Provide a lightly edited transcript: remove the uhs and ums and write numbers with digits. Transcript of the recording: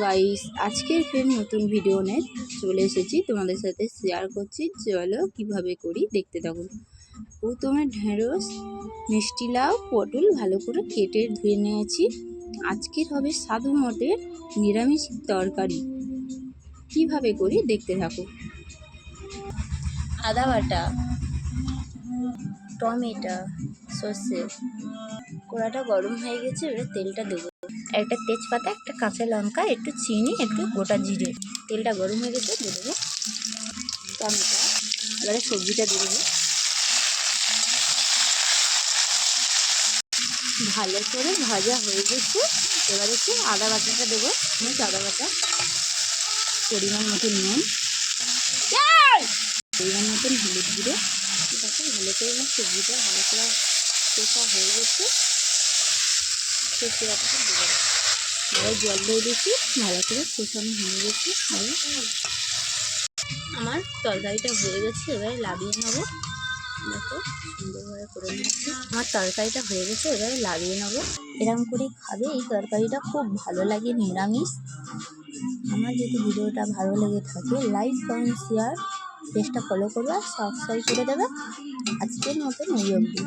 Guys, আজকের ফের নতুন ভিডিও নিয়ে চলে এসেছি, তোমাদের সাথে শেয়ার করছি। চলো কিভাবে করি দেখতে থাকুন। প্রথমে ঢেঁড়স, মিষ্টি লাউ, পটল ভালো করে কেটে ধুয়ে নিয়েছি। আজকের হবে সাধু মতের নিরামিষ তরকারি। কিভাবে করি দেখতে থাকুন। আদা বাটা, টমেটো, সর্ষে, কড়াটা গরম হয়ে গেছে, এবারে তেলটা দেবো। একটা তেজপাতা, একটা কাঁচা লঙ্কা, একটু চিনি, একটু গোটা জিরে। তেলটা গরম হয়ে গেছে, দিয়ে দেবো টমেটো। এবারে সবজিটা দিয়ে দেবো। ভালো করে ভাজা হয়ে গেছে, এবারে একটু আদা বাটাটা দেবো। আদা বাটা, পরিমাণ মতন নুন, পরিমাণ মতন হলুদ গুঁড়ো। এটাকে ভালো করে সবজিটা ভালো করে কষা হয়ে গেছে, সর্ষে বাটাটা দেবো। আবার জল দিয়ে দিচ্ছি, ভালো করে কষানো হয়ে গেছে। আমার তরকারিটা হয়ে গেছে, এবারে লাভিয়ে নেবো। দেখো সুন্দরভাবে করে নিচ্ছি। আমার তরকারিটা হয়ে গেছে, এবারে লাভিয়ে নেবো। এরকম করে খাবে, এই তরকারিটা খুব ভালো লাগে নিরামিষ। আমার যদি ভিডিওটা ভালো লেগে থাকে, লাইক, কমেন্ট, শেয়ার, পেজটা ফলো করবে আর সাবস্ক্রাইব করে দেবে। আজকের মতন এই অবধি।